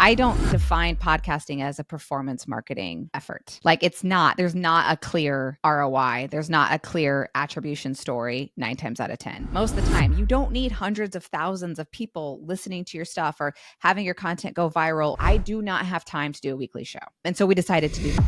I don't define podcasting as a performance marketing effort. Like there's not a clear ROI. There's not a clear attribution story 9 times out of 10. Most of the time, you don't need hundreds of thousands of people listening to your stuff or having your content go viral. I do not have time to do a weekly show. And so we decided to do that.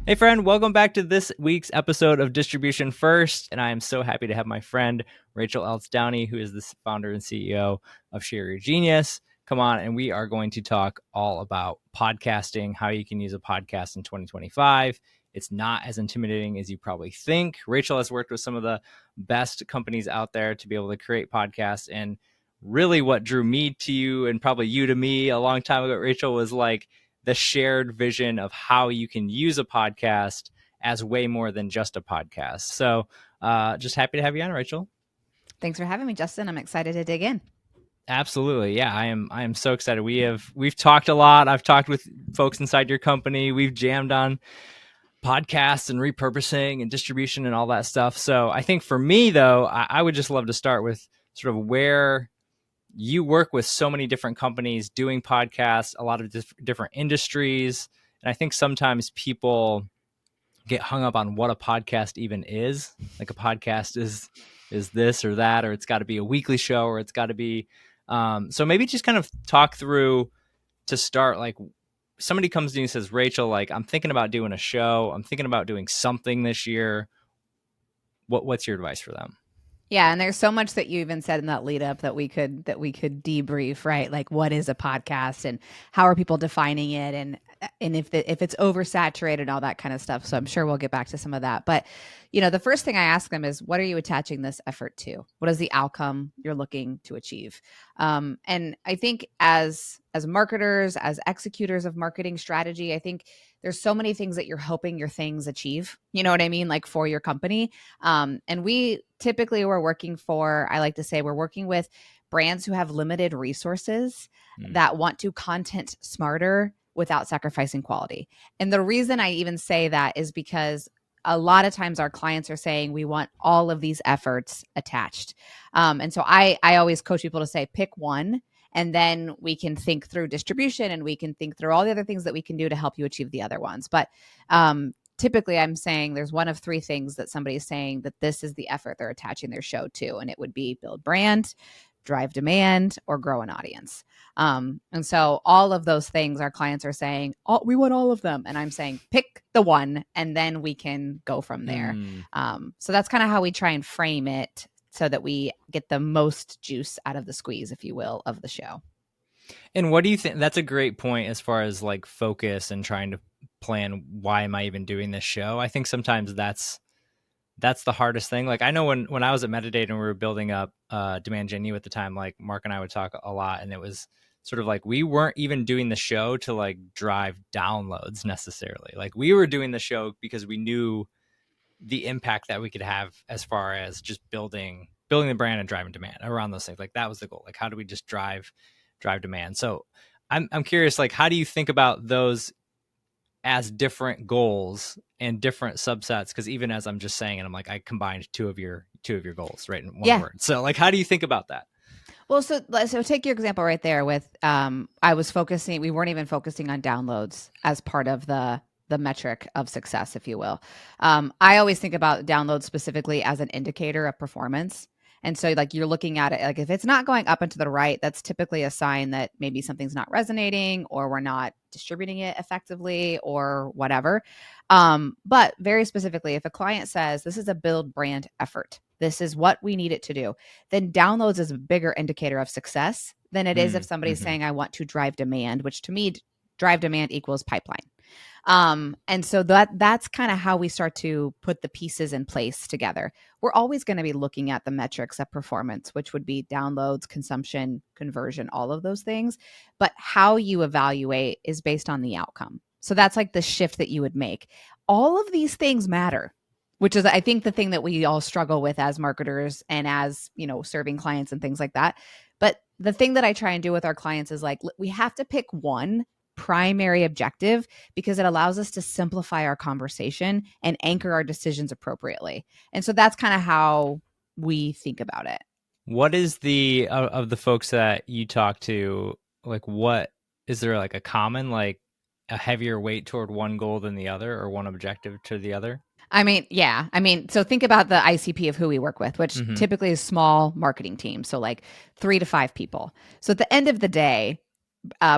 Hey friend, welcome back to this week's episode of Distribution First. And I am so happy to have my friend, Rachel Downey, who is the founder and CEO of Share Your Genius, come on. And we are going to talk all about podcasting, how you can use a podcast in 2025. It's not as intimidating as you probably think. Rachel has worked with some of the best companies out there to be able to create podcasts. And really what drew me to you and probably you to me a long time ago, Rachel, was like the shared vision of how you can use a podcast as way more than just a podcast. So just happy to have you on, Rachel. Thanks for having me, Justin. I'm excited to dig in. Absolutely. Yeah, I am so excited. We've talked a lot. I've talked with folks inside your company. We've jammed on podcasts and repurposing and distribution and all that stuff. So I think for me, though, I would just love to start with sort of where you work with so many different companies doing podcasts, a lot of different industries. And I think sometimes people get hung up on what a podcast even is. Like a podcast is this or that, or it's got to be a weekly show, or it's got to be. So maybe just kind of talk through to start, like somebody comes to you and says, Rachel, like I'm thinking about doing a show. I'm thinking about doing something this year. What's your advice for them? Yeah, and there's so much that you even said in that lead up that we could debrief, right? Like what is a podcast and how are people defining it, and if it's oversaturated and all that kind of stuff. So I'm sure we'll get back to some of that. But the first thing I ask them is, what are you attaching this effort to? What is the outcome you're looking to achieve? And I think as marketers, as executors of marketing strategy, I think there's so many things that you're hoping your things achieve. You know what I mean? Like for your company. And we typically I like to say we're working with brands who have limited resources that want to content smarter without sacrificing quality. And the reason I even say that is because a lot of times our clients are saying we want all of these efforts attached. And so I always coach people to say, pick one, and then we can think through distribution and we can think through all the other things that we can do to help you achieve the other ones. But typically I'm saying there's one of three things that somebody's saying that this is the effort they're attaching their show to. And it would be build brand, drive demand, or grow an audience. And so all of those things our clients are saying, oh, we want all of them. And I'm saying, pick the one, and then we can go from there. So that's kind of how we try and frame it so that we get the most juice out of the squeeze, if you will, of the show. And what do you think? That's a great point as far as like focus and trying to plan, why am I even doing this show? I think sometimes that's the hardest thing. Like I know when I was at Metadata and we were building up Demand Gen U at the time, like Mark and I would talk a lot, and it was sort of like we weren't even doing the show to like drive downloads necessarily. Like we were doing the show because we knew the impact that we could have as far as just building the brand and driving demand around those things. Like that was the goal. Like how do we just drive demand? So I'm curious, like how do you think about those as different goals and different subsets? Because even as I'm just saying it, I'm like, I combined two of your goals right in one word. So like, how do you think about that? Well, so take your example right there with we weren't even focusing on downloads as part of the metric of success, if you will. I always think about downloads specifically as an indicator of performance. And so like you're looking at it, like if it's not going up and to the right, that's typically a sign that maybe something's not resonating or we're not distributing it effectively or whatever. But very specifically, if a client says this is a build brand effort, this is what we need it to do, then downloads is a bigger indicator of success than it is if somebody's saying I want to drive demand, which to me, drive demand equals pipeline. And so that's kind of how we start to put the pieces in place together. We're always going to be looking at the metrics of performance, which would be downloads, consumption, conversion, all of those things. But how you evaluate is based on the outcome. So that's like the shift that you would make. All of these things matter, which is, I think, the thing that we all struggle with as marketers and as, serving clients and things like that. But the thing that I try and do with our clients is like, we have to pick one primary objective because it allows us to simplify our conversation and anchor our decisions appropriately. And so that's kind of how we think about it. What is of the folks that you talk to, like what is there like a common, like a heavier weight toward one goal than the other, or one objective to the other? I mean, yeah. I mean, so think about the ICP of who we work with, which Mm-hmm. typically is small marketing teams. So like 3 to 5 people. So at the end of the day,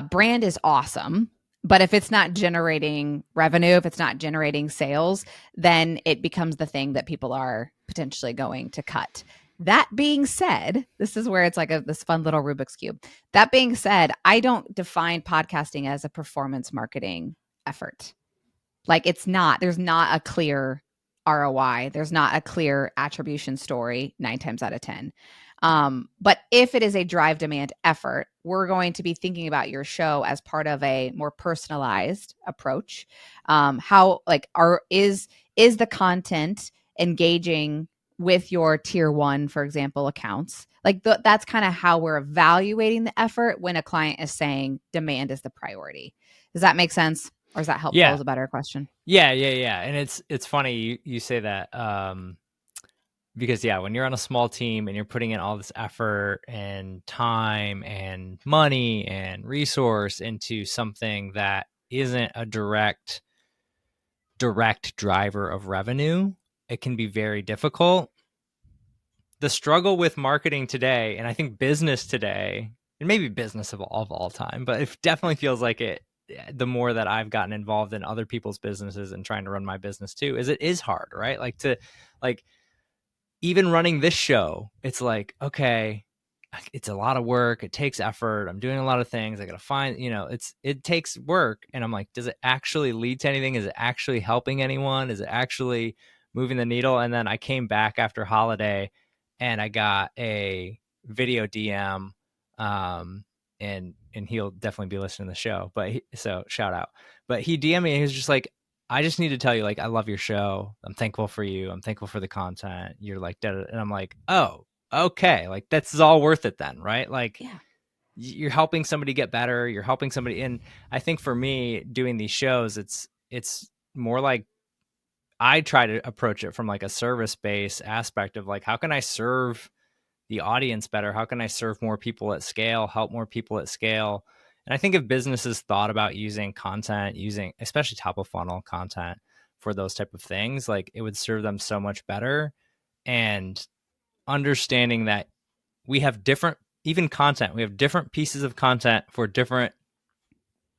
brand is awesome. But if it's not generating revenue, if it's not generating sales, then it becomes the thing that people are potentially going to cut. That being said, this is where it's like this fun little Rubik's Cube. That being said, I don't define podcasting as a performance marketing effort. Like there's not a clear ROI. There's not a clear attribution story 9 times out of 10. But if it is a drive demand effort, we're going to be thinking about your show as part of a more personalized approach. How like is the content engaging with your tier 1, for example, accounts? Like that's kind of how we're evaluating the effort when a client is saying demand is the priority. Does that make sense? Or is that helpful? Yeah. Is a better question. Yeah. And it's funny you say that, because yeah, when you're on a small team and you're putting in all this effort and time and money and resource into something that isn't a direct driver of revenue, it can be very difficult. The struggle with marketing today, and I think business today, and maybe business of all time, but it definitely feels like it, the more that I've gotten involved in other people's businesses and trying to run my business too, is it is hard, right? Like even running this show, it's like, okay, it's a lot of work. It takes effort. I'm doing a lot of things. I got to find, it takes work. And I'm like, does it actually lead to anything? Is it actually helping anyone? Is it actually moving the needle? And then I came back after holiday and I got a video DM, and he'll definitely be listening to the show, so shout out. But he DM'd me and he was just like, I just need to tell you, like, I love your show. I'm thankful for you. I'm thankful for the content. You're like, and I'm like, oh, okay. Like, that's all worth it then, right? Like, Yeah. you're helping somebody get better. You're helping somebody. And I think for me doing these shows, it's more like I try to approach it from like a service based aspect of like, how can I serve the audience better? How can I serve more people at scale, help more people at scale? And I think if businesses thought about using content, using especially top of funnel content for those type of things, like it would serve them so much better. And understanding that we have different, even content, we have different pieces of content for different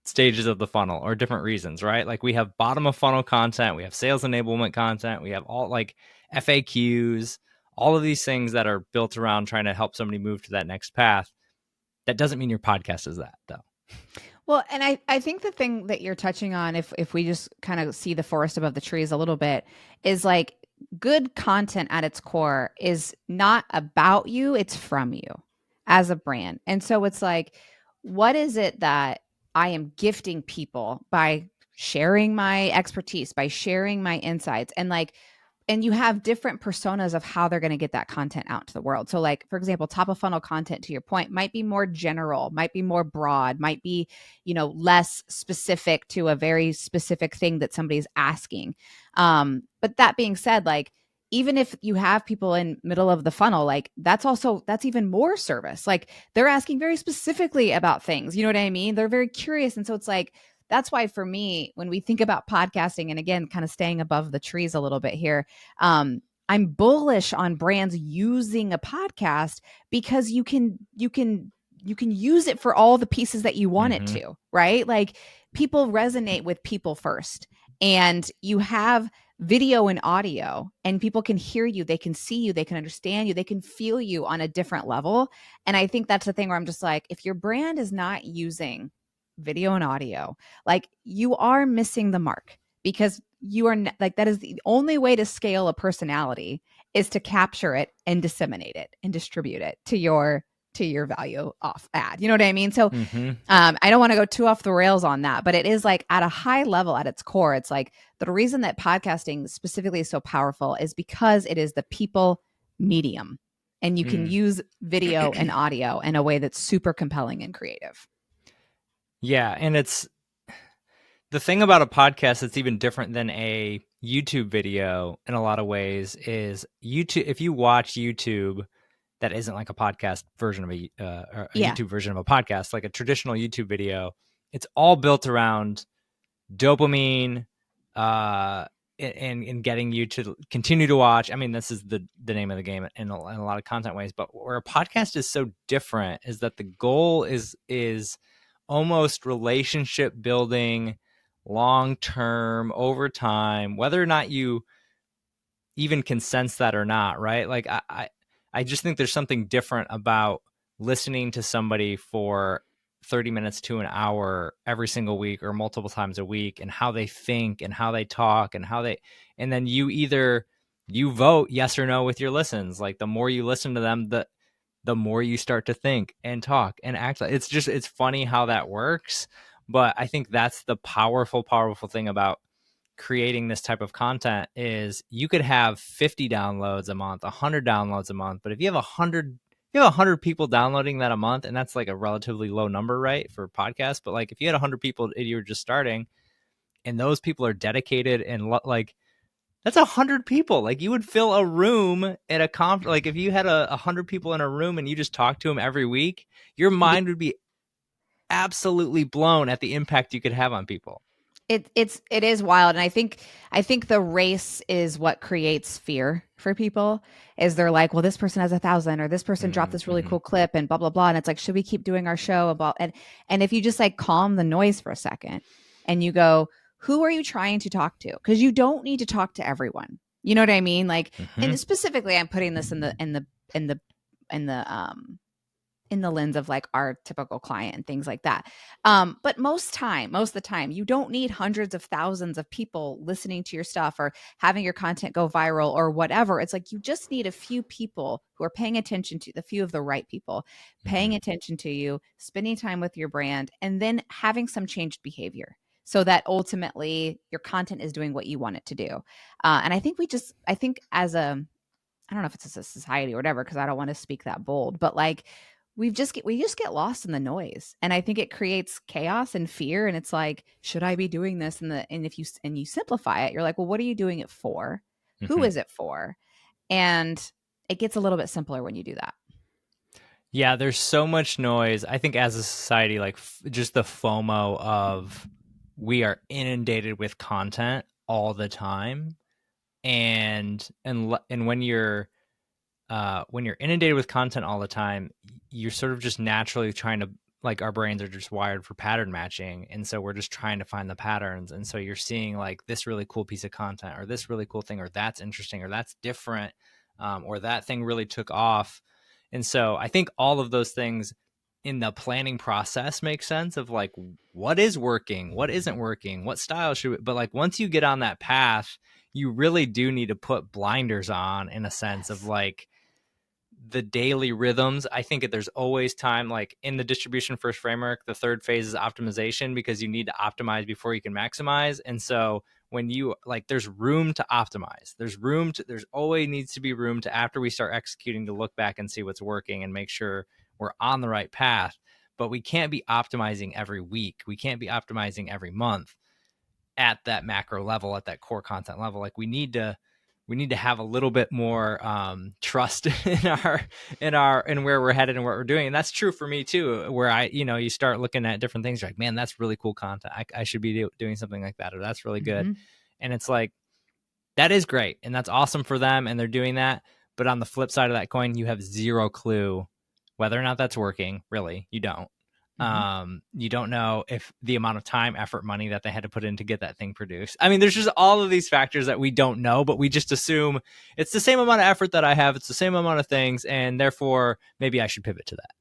stages of the funnel or different reasons, right? Like we have bottom of funnel content, we have sales enablement content, we have all like FAQs, all of these things that are built around trying to help somebody move to that next path. That doesn't mean your podcast is that, though. Well, and I think the thing that you're touching on, if we just kind of see the forest above the trees a little bit, is like good content at its core is not about you, it's from you as a brand. And so it's like, what is it that I am gifting people by sharing my expertise, by sharing my insights? And you have different personas of how they're going to get that content out to the world. So like, for example, top of funnel content, to your point, might be more general, might be more broad, might be, less specific to a very specific thing that somebody's asking. But that being said, like, even if you have people in middle of the funnel, like that's even more service. Like they're asking very specifically about things, you know what I mean? They're very curious. And so it's like, that's why for me, when we think about podcasting, and again, kind of staying above the trees a little bit here, I'm bullish on brands using a podcast because you can use it for all the pieces that you want it to, right? Like people resonate with people first, and you have video and audio, and people can hear you, they can see you, they can understand you, they can feel you on a different level. And I think that's the thing where I'm just like, if your brand is not using video and audio, like you are missing the mark, because you are like, that is the only way to scale a personality, is to capture it and disseminate it and distribute it to your value off ad. You know what I mean? So I don't want to go too off the rails on that, but it is like at a high level at its core, it's like the reason that podcasting specifically is so powerful is because it is the people medium, and you can use video and audio in a way that's super compelling and creative. Yeah. And it's the thing about a podcast that's even different than a YouTube video in a lot of ways is YouTube. If you watch YouTube, that isn't like a podcast version of a Yeah. YouTube version of a podcast, like a traditional YouTube video, it's all built around dopamine, uh, and getting you to continue to watch. I mean, this is the name of the game in a lot of content ways. But where a podcast is so different is that the goal is almost relationship building, long term, over time, whether or not you even can sense that or not, right? Like I just think there's something different about listening to somebody for 30 minutes to an hour every single week or multiple times a week, and how they think and how they talk and and then you vote yes or no with your listens. Like the more you listen to them, the more you start to think and talk and act. It's funny how that works. But I think that's the powerful thing about creating this type of content is you could have 50 downloads a month, 100 downloads a month, but if you have 100 people downloading that a month, and that's like a relatively low number, right, for podcasts, but like if you had 100 people and you were just starting, and those people are dedicated and like that's 100 people. Like you would fill a room at a like if you had 100 people in a room and you just talked to them every week, your mind would be absolutely blown at the impact you could have on people. It is wild, and I think the race is what creates fear for people. Is they're like, well, this person has 1,000, or this person dropped this really Mm-hmm. cool clip, and blah blah blah, and it's like, should we keep doing our show about? And if you just like calm the noise for a second, and you go, who are you trying to talk to? Because you don't need to talk to everyone. You know what I mean? Like, Mm-hmm. and specifically, I'm putting this in the in the in the lens of like our typical client and things like that. But most of the time, you don't need hundreds of thousands of people listening to your stuff or having your content go viral or whatever. It's like you just need a few people who are paying attention to the few of the right people, paying Mm-hmm. attention to you, spending time with your brand, and then having some changed behavior so that ultimately your content is doing what you want it to do. And I think as a, I don't know if it's a society or whatever, because I don't want to speak that bold, but like we just get lost in the noise, and I think it creates chaos and fear. And it's like, should I be doing this? And if you simplify it, you're like, well, what are you doing it for? Who Mm-hmm. is it for? And it gets a little bit simpler when you do that. Yeah, there's so much noise. I think as a society, like just the FOMO of we are inundated with content all the time, and when you're inundated with content all the time, you're sort of just naturally trying to, like, our brains are just wired for pattern matching, and so we're just trying to find the patterns. And so you're seeing like this really cool piece of content, or this really cool thing, or that's interesting, or that's different, or that thing really took off. And so I think all of those things in the planning process make sense of like what is working, what isn't working, what style should we, but like once you get on that path, you really do need to put blinders on, in a sense of Yes. like the daily rhythms. I think there's always time, like in the distribution first framework, the third phase is optimization, because you need to optimize before you can maximize. And so when you like, there's room to optimize, there's always needs to be room to, after we start executing, to look back and see what's working and make sure we're on the right path. But we can't be optimizing every week, we can't be optimizing every month at that macro level, at that core content level. Like we need to have a little bit more trust in in where we're headed and what we're doing. And that's true for me too, where you start looking at different things, you're like, man, that's really cool content, I should be doing something like that, or that's really good. Mm-hmm. And it's like, that is great and that's awesome for them and they're doing that. But on the flip side of that coin, you have zero clue whether or not that's working. Really, you don't. Mm-hmm. You don't know if the amount of time, effort, money that they had to put in to get that thing produced. I mean, there's just all of these factors that we don't know, but we just assume it's the same amount of effort that I have, it's the same amount of things, and therefore maybe I should pivot to that.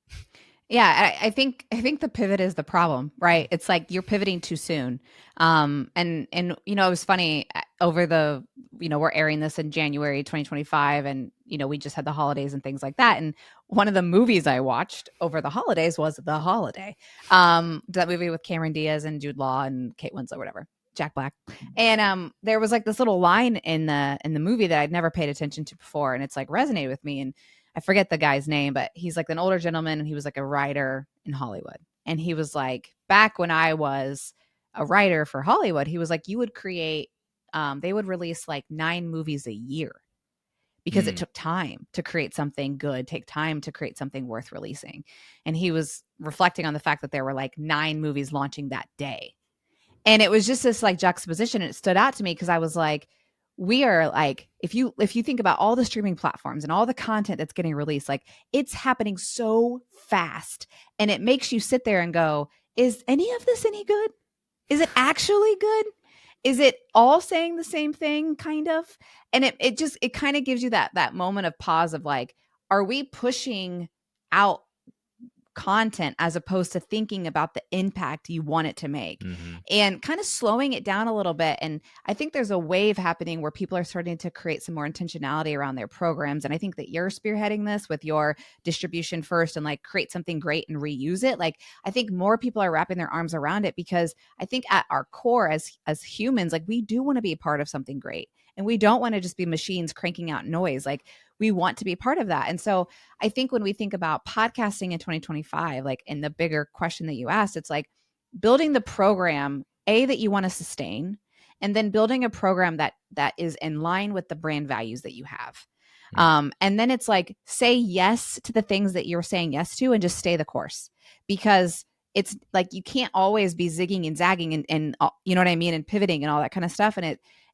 Yeah, I think the pivot is the problem, right? It's like you're pivoting too soon. And it was funny over the, we're airing this in January 2025, and we just had the holidays and things like that. And one of the movies I watched over the holidays was The Holiday. That movie with Cameron Diaz and Jude Law and Kate Winslet, whatever. Jack Black. And there was like this little line in the movie that I'd never paid attention to before, and it's like resonated with me. And I forget the guy's name, but he's like an older gentleman and he was like a writer in Hollywood. And he was like, back when I was a writer for Hollywood, he was like, you would create, they would release like 9 movies a year. because it took time to create something good, take time to create something worth releasing. And he was reflecting on the fact that there were like 9 movies launching that day. And it was just this like juxtaposition. And it stood out to me because I was like, we are like, if you think about all the streaming platforms and all the content that's getting released, like it's happening so fast. And it makes you sit there and go, is any of this any good? Is it actually good? Is it all saying the same thing kind of? And it kind of gives you that moment of pause of like, are we pushing out content as opposed to thinking about the impact you want it to make, and kind of slowing it down a little bit. And I think there's a wave happening where people are starting to create some more intentionality around their programs. And I think that you're spearheading this with your distribution first and like create something great and reuse it. Like I think more people are wrapping their arms around it, because I think at our core as humans, like we do want to be a part of something great. And we don't want to just be machines cranking out noise. Like we want to be part of that. And so I think when we think about podcasting in 2025, like in the bigger question that you asked, it's like building the program, that you want to sustain, and then building a program that is in line with the brand values that you have. And then it's like, say yes to the things that you're saying yes to and just stay the course, because it's like, you can't always be zigging and zagging and you know what I mean? And pivoting and all that kind of stuff.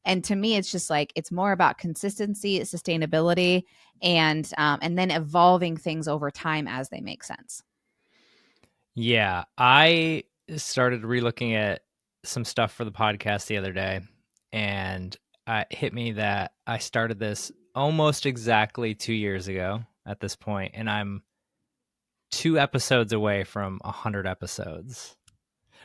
And to me, it's just like, it's more about consistency, sustainability, and then evolving things over time as they make sense. Yeah, I started relooking at some stuff for the podcast the other day, and it hit me that I started this almost exactly 2 years ago at this point, and I'm 2 episodes away from 100 episodes,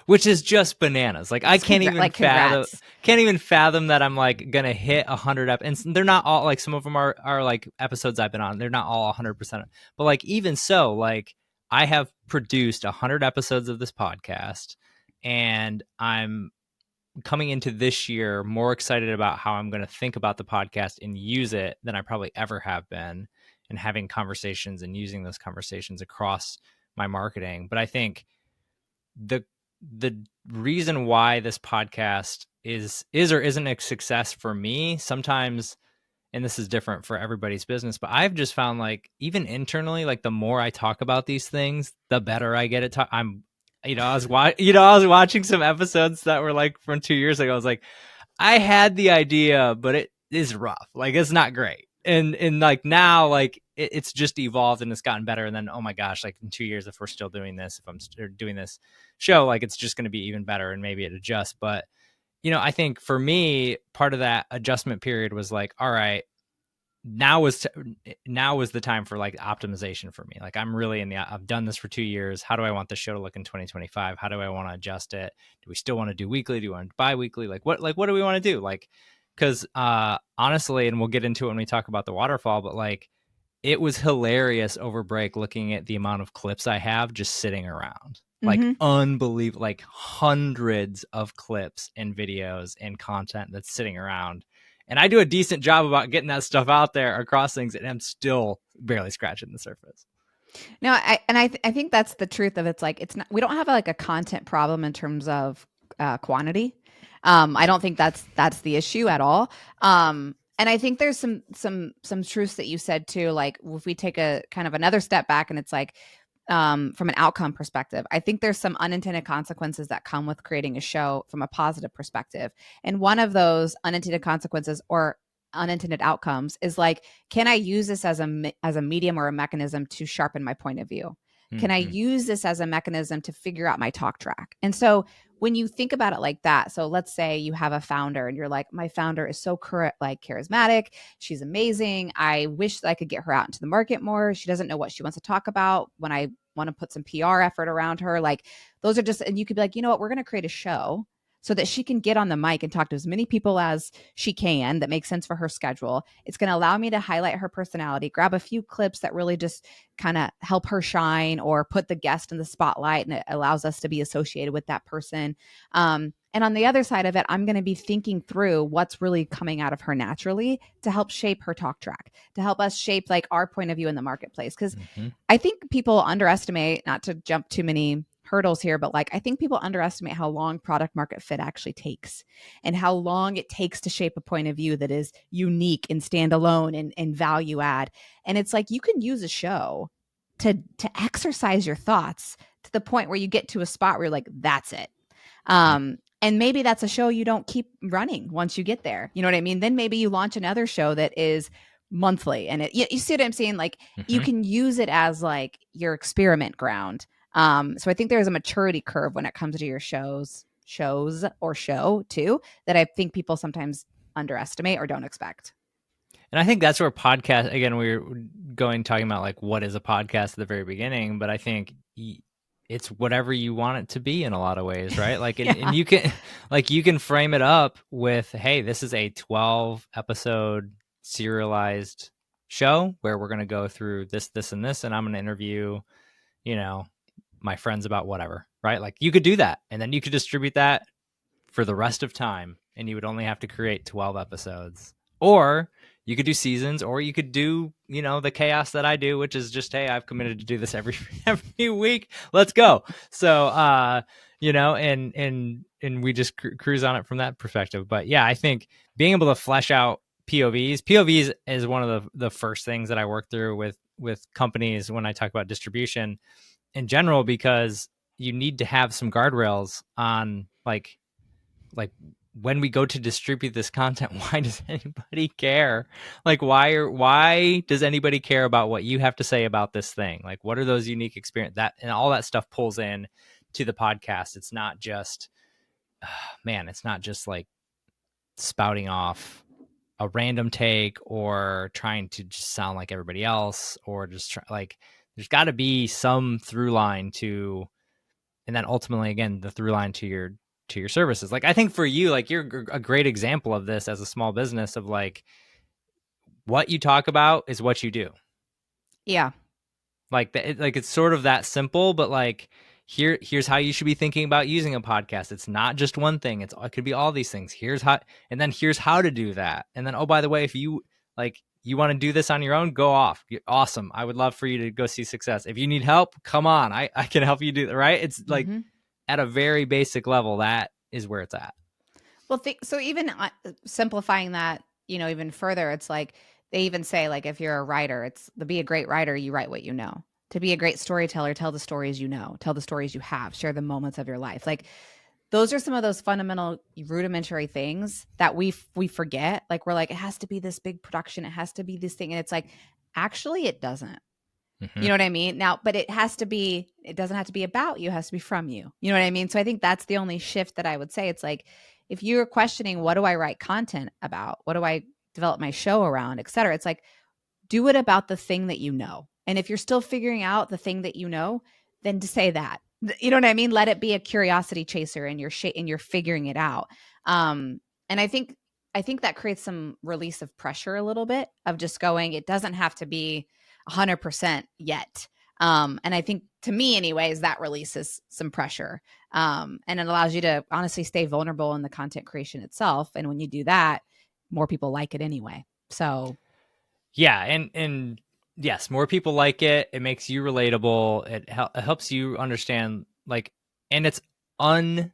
which is just bananas. Like I can't even fathom that I'm like gonna hit 100 and they're not all like, some of them are like episodes I've been on. They're not all 100%, but like even so, like I have produced 100 episodes of this podcast, and I'm coming into this year more excited about how I'm going to think about the podcast and use it than I probably ever have been, and having conversations and using those conversations across my marketing. But I think the reason why this podcast is or isn't a success for me sometimes, and this is different for everybody's business, but I've just found like even internally, like the more I talk about these things, the better I get at I'm, I was watching some episodes that were like from 2 years ago. I was like, I had the idea, but it is rough. Like it's not great. And like now, like it's just evolved and it's gotten better. And then, oh my gosh, like in 2 years, if we're still doing this, if I'm doing this show, like it's just going to be even better, and maybe it adjusts. But, I think for me, part of that adjustment period was like, all right, now was the time for like optimization for me. Like I'm really I've done this for 2 years. How do I want the show to look in 2025? How do I want to adjust it? Do we still want to do weekly? Do we want to bi-weekly? Like what do we want to do? Like, because honestly, and we'll get into it when we talk about the waterfall, but like it was hilarious over break looking at the amount of clips I have just sitting around. Like unbelievable, like hundreds of clips and videos and content that's sitting around. And I do a decent job about getting that stuff out there across things, and I'm still barely scratching the surface. No, I think that's the truth of it's like, it's not, we don't have like a content problem in terms of quantity. I don't think that's the issue at all. And I think there's some truths that you said too. Like if we take a kind of another step back, and it's like, from an outcome perspective, I think there's some unintended consequences that come with creating a show from a positive perspective. And one of those unintended consequences or unintended outcomes is like, can I use this as a medium or a mechanism to sharpen my point of view? Can I use this as a mechanism to figure out my talk track? And so when you think about it like that, so let's say you have a founder and you're like, my founder is so charismatic. She's amazing. I wish that I could get her out into the market more. She doesn't know what she wants to talk about. When I want to put some PR effort around her, like those are just, and you could be like, you know what, we're going to create a show so that she can get on the mic and talk to as many people as she can that makes sense for her schedule. It's going to allow me to highlight her personality, grab a few clips that really just kind of help her shine or put the guest in the spotlight, and it allows us to be associated with that person. And on the other side of it, I'm going to be thinking through what's really coming out of her naturally to help shape her talk track, to help us shape like our point of view in the marketplace. Because I think people underestimate, not to jump too many hurdles here, but like I think people underestimate how long product market fit actually takes and how long it takes to shape a point of view that is unique and standalone and value add. And it's like you can use a show to exercise your thoughts to the point where you get to a spot where you're like, that's it. And maybe that's a show you don't keep running once you get there. You know what I mean? Then maybe you launch another show that is monthly and you see what I'm saying? Like you Mm-hmm. can use it as like your experiment ground. So I think there's a maturity curve when it comes to your shows or show too, that I think people sometimes underestimate or don't expect. And I think that's where podcast, again, we were talking about like what is a podcast at the very beginning, but I think it's whatever you want it to be in a lot of ways, right? Like, and Yeah. you can, like, you can frame it up with, hey, this is a 12 episode serialized show where we're going to go through this, this, and this, and I'm going to interview, you know, my friends about whatever, right? Like, you could do that, and then you could distribute that for the rest of time, and you would only have to create 12 episodes. Or you could do seasons, or you could do, you know, the chaos that I do, which is just, hey, I've committed to do this every week. Let's go. So you know, and we just cruise on it from that perspective. But yeah, I think being able to flesh out POVs is one of the first things that I work through with companies when I talk about distribution in general, because you need to have some guardrails on like when we go to distribute this content, why does anybody care? Like why does anybody care about what you have to say about this thing? Like what are those unique experience that, and all that stuff pulls in to the podcast. It's not just man, it's not just like spouting off a random take or trying to just sound like everybody else, or just like there's got to be some through line to, and then ultimately again the through line to your services. Like I think for you, like you're a great example of this as a small business of like what you talk about is what you do. Yeah. Like like it's sort of that simple, but like here's how you should be thinking about using a podcast. It's not just one thing. It could be all these things. Here's how, and then here's how to do that. And then, oh, by the way, if you like you want to do this on your own, go off. You're awesome. I would love for you to go see success. If you need help, come on. I can help you do that. Right. It's like Mm-hmm. at a very basic level, that is where it's at. Well, so even simplifying that, even further, it's like they even say, like, if you're a writer, it's to be a great writer, you write what you know. To be a great storyteller, tell the stories you know, tell the stories you have, share the moments of your life. Like, those are some of those fundamental, rudimentary things that we forget. Like, we're like, it has to be this big production, it has to be this thing, and it's like, actually, it doesn't. You Mm-hmm. know what I mean? Now, but it doesn't have to be about you, it has to be from you. You know what I mean? So I think that's the only shift that I would say. It's like, if you're questioning, what do I write content about? What do I develop my show around, et cetera? It's like, do it about the thing that you know. And if you're still figuring out the thing that you know, then to say that. You know what I mean? Let it be a curiosity chaser and you're figuring it out. And I think that creates some release of pressure a little bit of just going, it doesn't have to be 100% yet. And I think, to me anyways, that releases some pressure. And it allows you to honestly stay vulnerable in the content creation itself. And when you do that, more people like it anyway. So Yeah, and yes, more people like it. It makes you relatable. It helps you understand, like, and it's un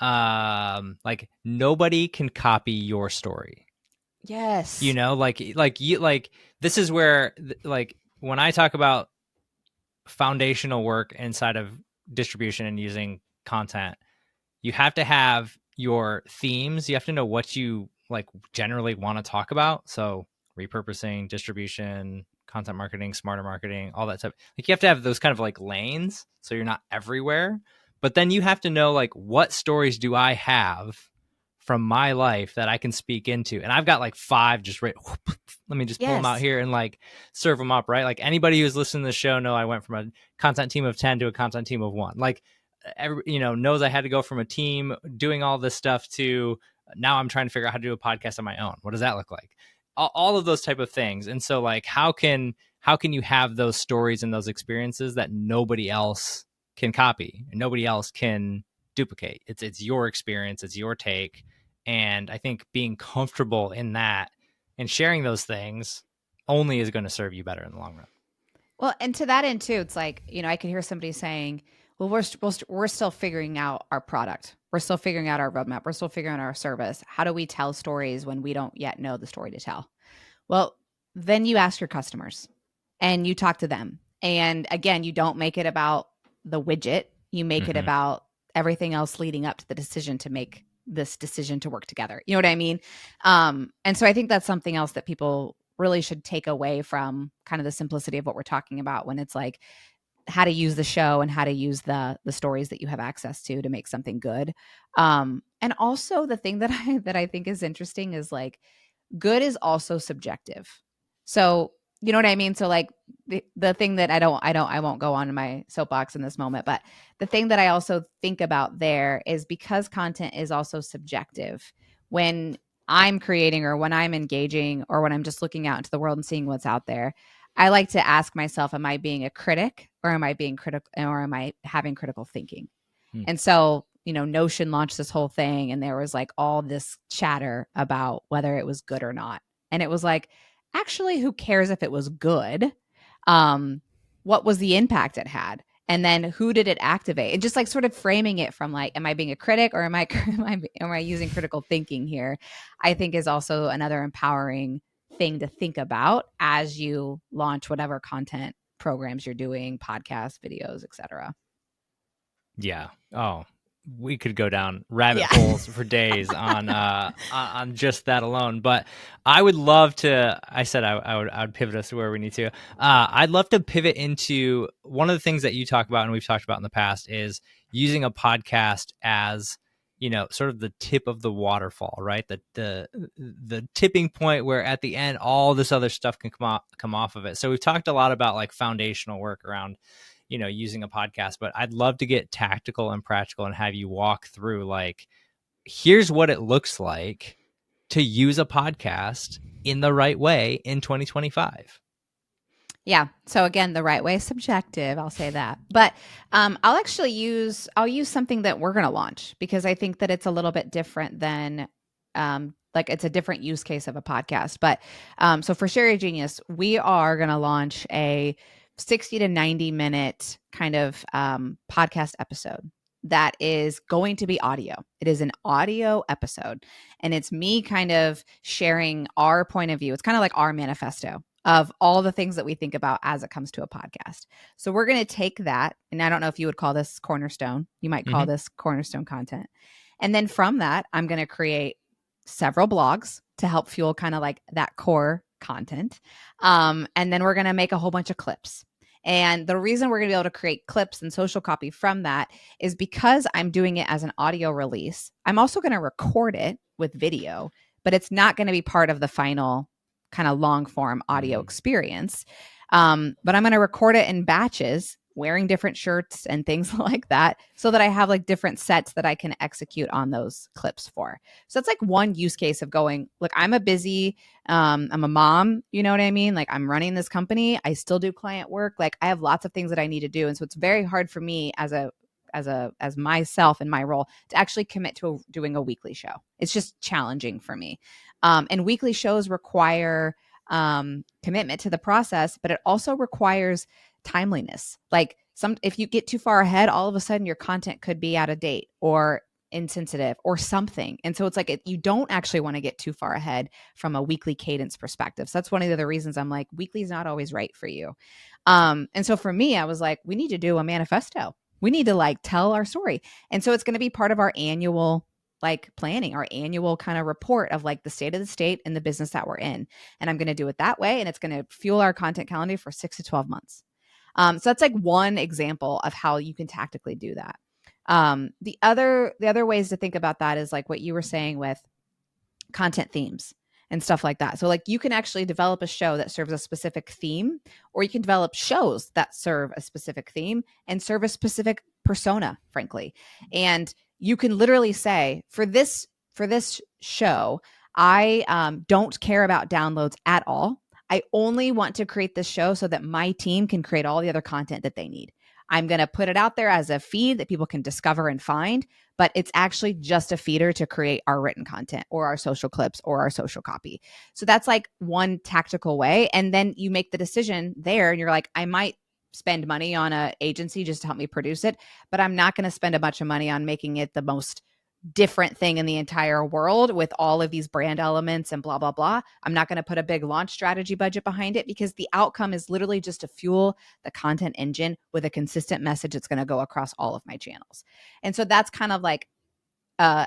like nobody can copy your story. You yes. know, like you like this is where like when I talk about foundational work inside of distribution and using content, you have to have your themes. You have to know what you like generally want to talk about. So repurposing, distribution, content marketing, smarter marketing, all that stuff. Like you have to have those kind of like lanes so you're not everywhere. But then you have to know like what stories do I have from my life that I can speak into. And I've got like five just right. Let me just pull them out Yes. here and like serve them up, right? Like anybody who's listening to the show know I went from a content team of 10 to a content team of 1. Like knows I had to go from a team doing all this stuff to now I'm trying to figure out how to do a podcast on my own. What does that look like? All of those type of things. And so like how can you have those stories and those experiences that nobody else can copy and nobody else can duplicate? It's your experience, it's your take. And I think being comfortable in that and sharing those things only is going to serve you better in the long run. Well, and to that end too, it's like, I could hear somebody saying, Well, we're still figuring out our product. We're still figuring out our roadmap. We're still figuring out our service. How do we tell stories when we don't yet know the story to tell? Well, then you ask your customers and you talk to them. And again, you don't make it about the widget. You make it Mm-hmm. about everything else leading up to the decision to make this decision to work together. You know what I mean? And so I think that's something else that people really should take away from kind of the simplicity of what we're talking about when it's like how to use the show and how to use the stories that you have access to make something good. And also the thing that I think is interesting is like good is also subjective. So, you know what I mean? So like the thing that I won't go on in my soapbox in this moment, but the thing that I also think about there is because content is also subjective. When I'm creating or when I'm engaging or when I'm just looking out into the world and seeing what's out there, I like to ask myself, am I being a critic or am I being critical or am I having critical thinking? Hmm. And so, Notion launched this whole thing and there was like all this chatter about whether it was good or not. And it was like, actually, who cares if it was good? What was the impact it had? And then who did it activate? And just like sort of framing it from like, am I being a critic or am I am I using critical thinking here? I think is also another empowering thing to think about as you launch whatever content programs you're doing, podcasts, videos, etc. Yeah. Oh, we could go down rabbit Yeah. holes for days on just that alone. But I would love to. I said I would pivot us to where we need to. I'd love to pivot into one of the things that you talk about and we've talked about in the past is using a podcast as sort of the tip of the waterfall, right? The tipping point where at the end all this other stuff can come off of it. So we've talked a lot about like foundational work around using a podcast, but I'd love to get tactical and practical and have you walk through like, here's what it looks like to use a podcast in the right way in 2025. Yeah. So again, the right way is subjective. I'll say that, but I'll use something that we're going to launch because I think that it's a little bit different than like it's a different use case of a podcast. But so for Sherry Genius, we are going to launch a 60 to 90-minute kind of podcast episode that is going to be audio. It is an audio episode, and it's me kind of sharing our point of view. It's kind of like our manifesto of all the things that we think about as it comes to a podcast. So we're going to take that, and I don't know if you would call this cornerstone. You might call this cornerstone content. And then from that, I'm going to create several blogs to help fuel kind of like that core content. And then we're going to make a whole bunch of clips. And the reason we're going to be able to create clips and social copy from that is because I'm doing it as an audio release. I'm also going to record it with video, but it's not going to be part of the final kind of long form audio experience. But I'm going to record it in batches, wearing different shirts and things like that, so that I have like different sets that I can execute on those clips for. So that's like one use case of going, look, I'm I'm a mom, you know what I mean? Like I'm running this company. I still do client work. Like I have lots of things that I need to do. And so it's very hard for me as myself in my role to actually commit to doing a weekly show. It's just challenging for me. And weekly shows require commitment to the process, but it also requires timeliness. Like if you get too far ahead, all of a sudden your content could be out of date or insensitive or something. And so it's like you don't actually want to get too far ahead from a weekly cadence perspective. So that's one of the other reasons I'm like, weekly is not always right for you. And so for me, I was like, we need to do a manifesto. We need to like tell our story. And so it's going to be part of our annual like planning, our annual kind of report of like the state of the state and the business that we're in. And I'm going to do it that way. And it's going to fuel our content calendar for 6 to 12 months. So that's like one example of how you can tactically do that. The other ways to think about that is like what you were saying with content themes and stuff like that. So like you can actually develop a show that serves a specific theme, or you can develop shows that serve a specific theme and serve a specific persona, frankly. And you can literally say for this show, I don't care about downloads at all. I only want to create this show so that my team can create all the other content that they need. I'm going to put it out there as a feed that people can discover and find, but it's actually just a feeder to create our written content or our social clips or our social copy. So that's like one tactical way. And then you make the decision there and you're like, I might spend money on a agency just to help me produce it, but I'm not going to spend a bunch of money on making it the most different thing in the entire world with all of these brand elements and blah blah blah. I'm not going to put a big launch strategy budget behind it because the outcome is literally just to fuel the content engine with a consistent message that's going to go across all of my channels. And so that's kind of like a,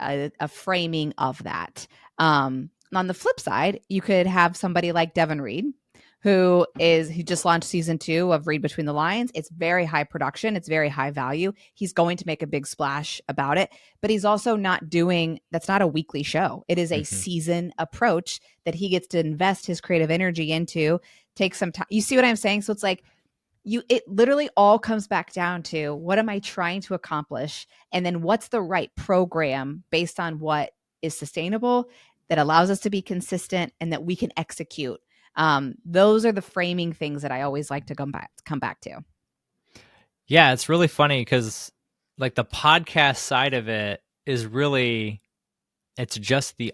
a framing of that. On the flip side, you could have somebody like Devin Reed, who just launched season 2 of Read Between the Lines. It's very high production. It's very high value. He's going to make a big splash about it, but he's also that's not a weekly show. It is a season approach that he gets to invest his creative energy into, take some time. You see what I'm saying? So it's like, it literally all comes back down to, what am I trying to accomplish? And then what's the right program based on what is sustainable, that allows us to be consistent and that we can execute. Those are the framing things that I always like to come back to. Yeah, it's really funny because like the podcast side of it is really, it's just the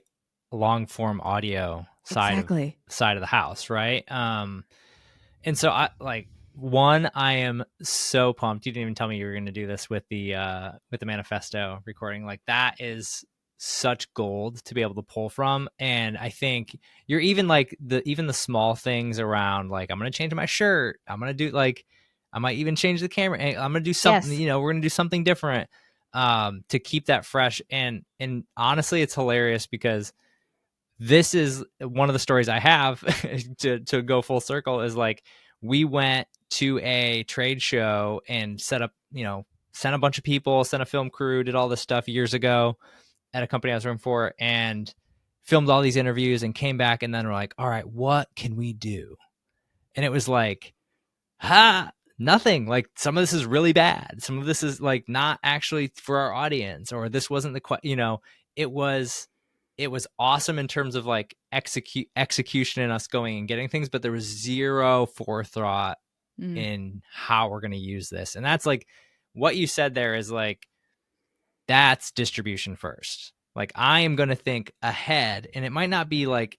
long form audio Exactly. side of the house, right? And so I am so pumped. You didn't even tell me you were going to do this with the manifesto recording. Like, that is such gold to be able to pull from. And I think you're even like even the small things around, like, I'm going to change my shirt. I'm going to do, like, I might even change the camera. I'm going to do something, Yes. we're going to do something different to keep that fresh. And honestly, it's hilarious because this is one of the stories I have to go full circle, is like, we went to a trade show and set up, sent a bunch of people, sent a film crew, did all this stuff years ago at a company I was working for, and filmed all these interviews and came back. And then we're like, all right, what can we do? And it was like, nothing. Like, some of this is really bad. Some of this is like not actually for our audience, or this wasn't it was awesome in terms of like execution and us going and getting things, but there was zero forethought in how we're going to use this. And that's like what you said there, is like, that's distribution first. Like, I am going to think ahead, and it might not be like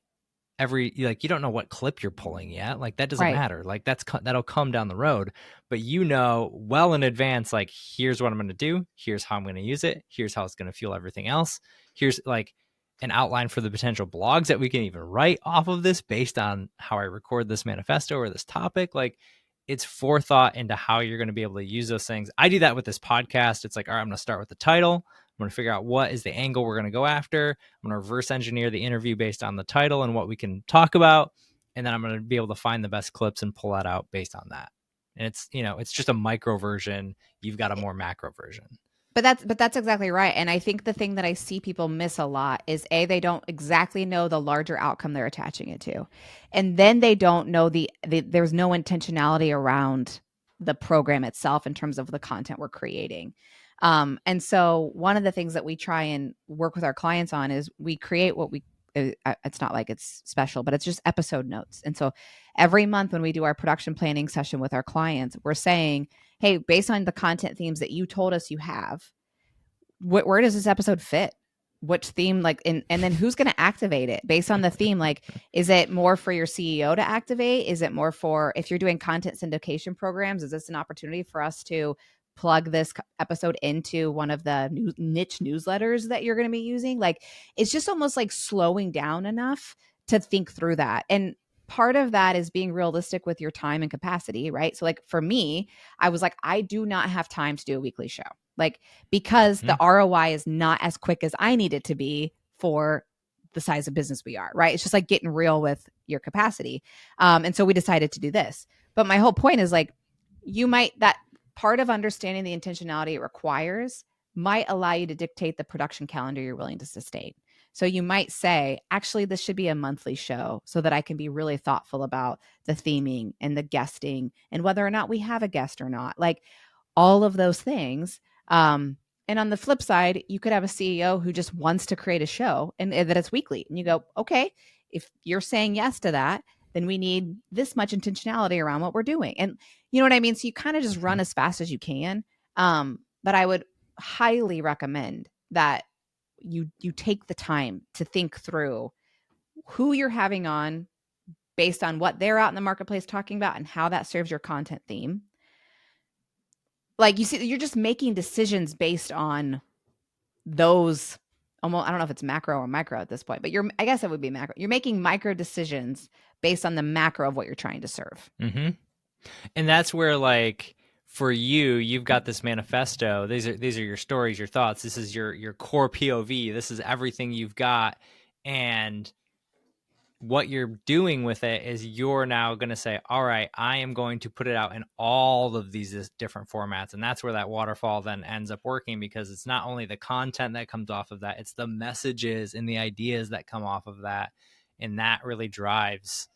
you don't know what clip you're pulling yet. Like, that doesn't Right. matter. Like, that'll come down the road, but well in advance, like, here's what I'm going to do. Here's how I'm going to use it. Here's how it's going to fuel everything else. Here's like an outline for the potential blogs that we can even write off of this based on how I record this manifesto or this topic. Like, it's forethought into how you're going to be able to use those things. I do that with this podcast. It's like, all right, I'm going to start with the title. I'm going to figure out what is the angle we're going to go after. I'm going to reverse engineer the interview based on the title and what we can talk about. And then I'm going to be able to find the best clips and pull that out based on that. And it's just a micro version. You've got a more macro version. But that's exactly right. And I think the thing that I see people miss a lot is, they don't exactly know the larger outcome they're attaching it to. And then they don't know there's no intentionality around the program itself in terms of the content we're creating. And so one of the things that we try and work with our clients on is, we create what it's not like it's special, but it's just episode notes. And so every month when we do our production planning session with our clients, we're saying, hey, based on the content themes that you told us you have, where does this episode fit? Which theme, like, and then who's going to activate it based on the theme? Like, is it more for your CEO to activate? Is it more for, if you're doing content syndication programs, is this an opportunity for us to plug this episode into one of the niche newsletters that you're going to be using? Like, it's just almost like slowing down enough to think through that. And part of that is being realistic with your time and capacity, right? So like for me, I was like, I do not have time to do a weekly show. Like, because the ROI is not as quick as I need it to be for the size of business we are, right? It's just like getting real with your capacity. And so we decided to do this. But my whole point is, like, that part of understanding the intentionality it requires might allow you to dictate the production calendar you're willing to sustain. So you might say, actually, this should be a monthly show so that I can be really thoughtful about the theming and the guesting and whether or not we have a guest or not. Like, all of those things. And on the flip side, you could have a CEO who just wants to create a show and that it's weekly. And you go, okay, if you're saying yes to that, then we need this much intentionality around what we're doing. And you know what I mean? So you kind of just run as fast as you can. But I would highly recommend that you take the time to think through who you're having on, based on what they're out in the marketplace talking about and how that serves your content theme. Like you see, you're just making decisions based on those. Almost, I don't know if it's macro or micro at this point, but I guess it would be macro. You're making micro decisions based on the macro of what you're trying to serve. Mm-hmm. And that's where, like, for you, you've got this manifesto. These are your stories, your thoughts. This is your core POV. This is everything you've got. And what you're doing with it is you're now going to say, all right, I am going to put it out in all of these different formats. And that's where that waterfall then ends up working, because it's not only the content that comes off of that, it's the messages and the ideas that come off of that. And that really drives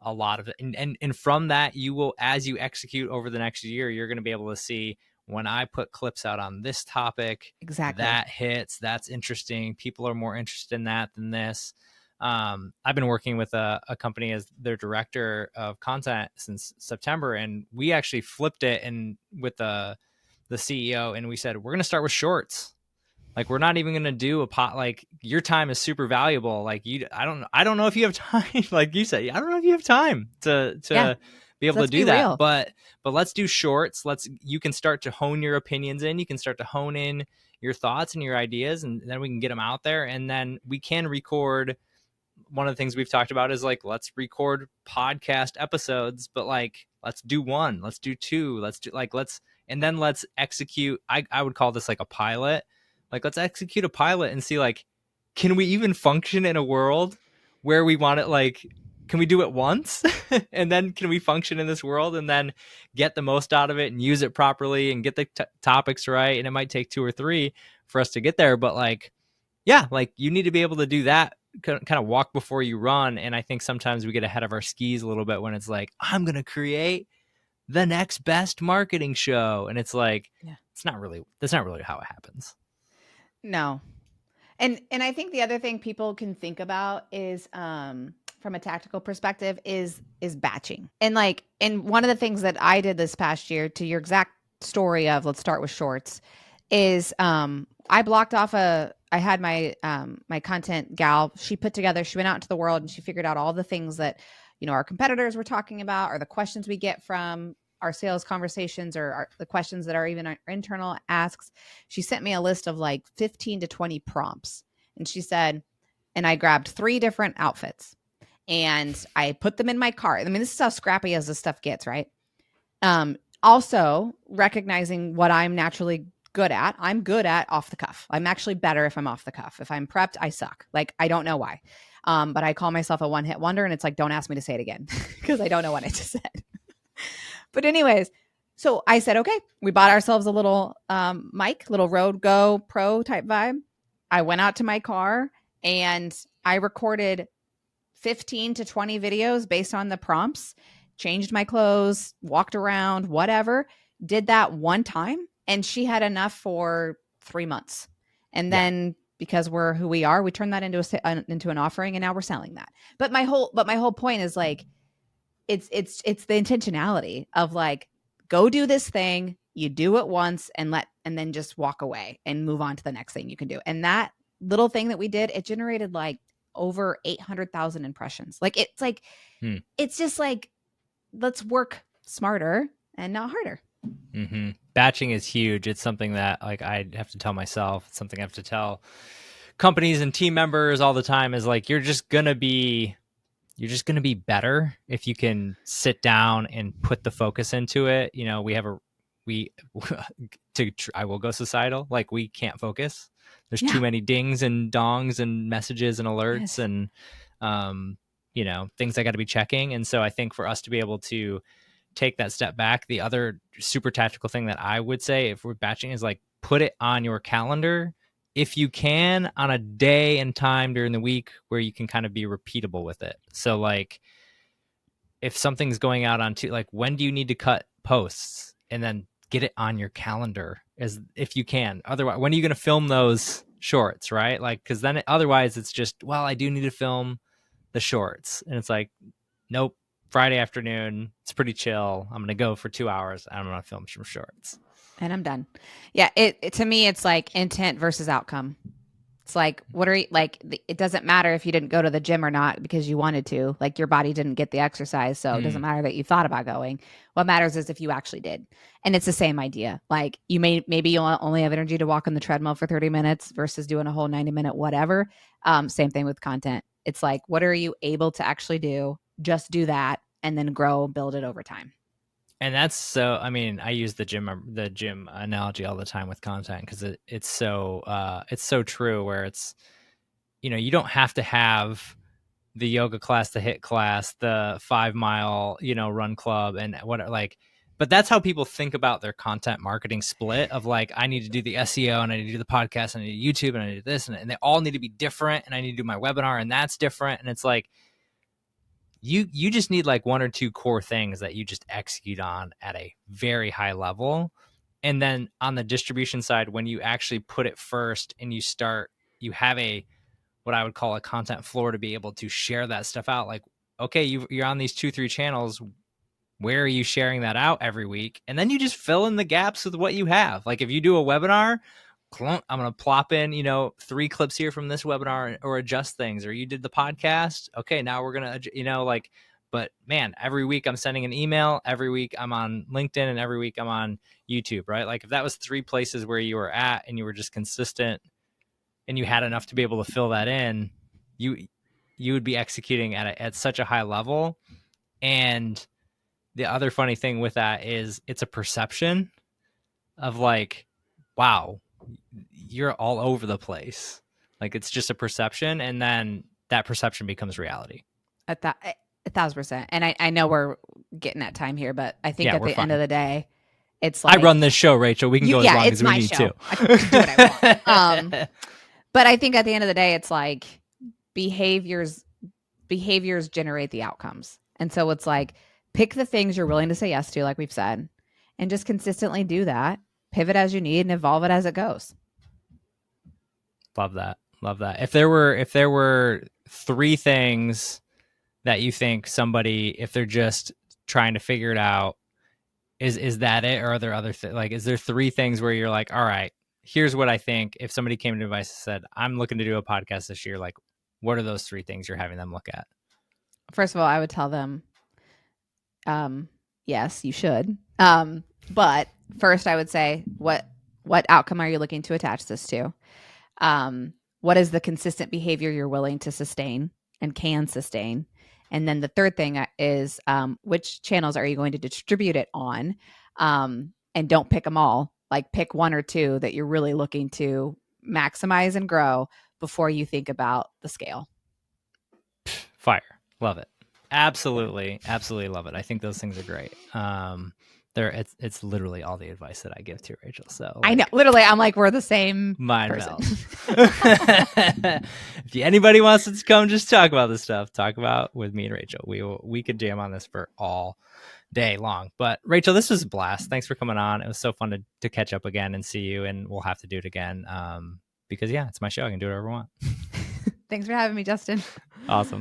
a lot of it. And from that, you will, as you execute over the next year, you're going to be able to see, when I put clips out on this topic, Exactly. that hits, that's interesting. People are more interested in that than this. I've been working with a company as their director of content since September, and we actually flipped it and with the CEO, and we said, we're going to start with shorts. Like, we're not even going to do a pot. Like, your time is super valuable. Like, I don't know if you have time. Like you said, I don't know if you have time to be able to do that. Real. But let's do shorts. You can start to hone your opinions in. You can start to hone in your thoughts and your ideas, and then we can get them out there. And then we can record. One of the things we've talked about is, like, let's record podcast episodes, but, like, let's do one, let's do two, and then let's execute. I would call this like a pilot. Like, let's execute a pilot and see, like, can we even function in a world where we want it? Like, can we do it once and then can we function in this world and then get the most out of it and use it properly and get the topics right? And it might take 2 or 3 for us to get there, but, like, yeah, like, you need to be able to do that, kind of walk before you run. And I think sometimes we get ahead of our skis a little bit when it's like, I'm going to create the next best marketing show. And it's like, that's not really how it happens. No. And I think the other thing people can think about is, from a tactical perspective, is batching. And one of the things that I did this past year, to your exact story of, let's start with shorts, is I blocked off I had my my content gal. She went out into the world and she figured out all the things that, our competitors were talking about, or the questions we get from our sales conversations, or the questions that are even our internal asks. She sent me a list of like 15 to 20 prompts. And she said, and I grabbed 3 different outfits and I put them in my cart. I mean, this is how scrappy as this stuff gets, right? Also recognizing what I'm naturally good at. I'm good at off the cuff. I'm actually better if I'm off the cuff. If I'm prepped, I suck. Like, I don't know why. But I call myself a one-hit wonder, and it's like, don't ask me to say it again because I don't know what I just said. But anyways, so I said, okay, we bought ourselves a little mic, little Rode Go Pro type vibe. I went out to my car and I recorded 15 to 20 videos based on the prompts, changed my clothes, walked around, whatever, did that one time. And she had enough for 3 months. And then because we're who we are, we turned that into an offering, and now we're selling that. But my whole point is, like, it's the intentionality of, like, go do this thing, you do it once and then just walk away and move on to the next thing you can do. And that little thing that we did, it generated like over 800,000 impressions. Like, it's like, it's just like, let's work smarter and not harder. Mm-hmm. Batching is huge. It's something that, like, I have to tell myself. It's something I have to tell companies and team members all the time, is like, you're just gonna be better if you can sit down and put the focus into it. I will go societal. Like, we can't focus. There's too many dings and dongs and messages and alerts and things I got to be checking. And so I think for us to be able to take that step back, the other super tactical thing that I would say, if we're batching, is, like, put it on your calendar if you can, on a day and time during the week where you can kind of be repeatable with it. So, like, if something's going out on like, when do you need to cut posts, and then get it on your calendar as if you can. Otherwise, when are you going to film those shorts, right? Like, because then otherwise it's just, well, I do need to film the shorts, and it's like, nope, Friday afternoon, it's pretty chill. I'm going to go for 2 hours. I'm going to film some shorts. And I'm done. Yeah. It to me, it's like intent versus outcome. It's like, what are you like? It doesn't matter if you didn't go to the gym or not because you wanted to. Like your body didn't get the exercise, so it doesn't matter that you thought about going. What matters is if you actually did. And it's the same idea. Like maybe you'll only have energy to walk on the treadmill for 30 minutes versus doing a whole 90-minute whatever. Same thing with content. It's like, what are you able to actually do? Just do that, and then grow, build it over time. And that's so, I mean, I use the gym analogy all the time with content because it's so true where it's, you don't have to have the yoga class, the HIIT class, the 5 mile, run club and what like, but that's how people think about their content marketing split of like, I need to do the SEO and I need to do the podcast and I need YouTube and I need to do this and they all need to be different and I need to do my webinar and that's different. And it's like, you just need like one or two core things that you just execute on at a very high level. And then on the distribution side, when you actually put it first and you have what I would call a content floor to be able to share that stuff out. Like, okay, you're on these 2-3 channels. Where are you sharing that out every week? And then you just fill in the gaps with what you have. Like if you do a webinar, I'm going to plop in, 3 clips here from this webinar or adjust things. Or you did the podcast. Okay, now we're going to, but man, every week I'm sending an email. Every week I'm on LinkedIn and every week I'm on YouTube, right? Like if that was 3 places where you were at and you were just consistent and you had enough to be able to fill that in, you would be executing at such a high level. And the other funny thing with that is it's a perception of like, wow, you're all over the place. Like it's just a perception, and then that perception becomes reality. 1,000%. And I know we're getting at time here, but I think at the end of the day, it's I like run this show, Rachel. We can go as long as we need to. I can do what I want. But I think at the end of the day, it's like behaviors generate the outcomes. And so it's like pick the things you're willing to say yes to, like we've said, and just consistently do that. Pivot as you need and evolve it as it goes. Love that. If there were 3 things that you think somebody, if they're just trying to figure it out, is that it? Or are there other things? Like, is there 3 things where you're like, all right, here's what I think. If somebody came to advice and said, I'm looking to do a podcast this year, like, what are those 3 things you're having them look at? First of all, I would tell them, yes, you should. But first I would say, what outcome are you looking to attach this to? What is the consistent behavior you're willing to sustain and can sustain? And then the third thing is, which channels are you going to distribute it on? And don't pick them all. Like pick 1 or 2 that you're really looking to maximize and grow before you think about the scale. Fire. Love it. Absolutely love it. I think those things are great. It's literally all the advice that I give to Rachel. So I know, literally, I'm like, we're the same mind person. If anybody wants to come just talk about this stuff, talk about with me and Rachel. We could jam on this for all day long. But Rachel, this was a blast. Thanks for coming on. It was so fun to catch up again and see you, and we'll have to do it again. Because it's my show. I can do whatever I want. Thanks for having me, Justin. Awesome.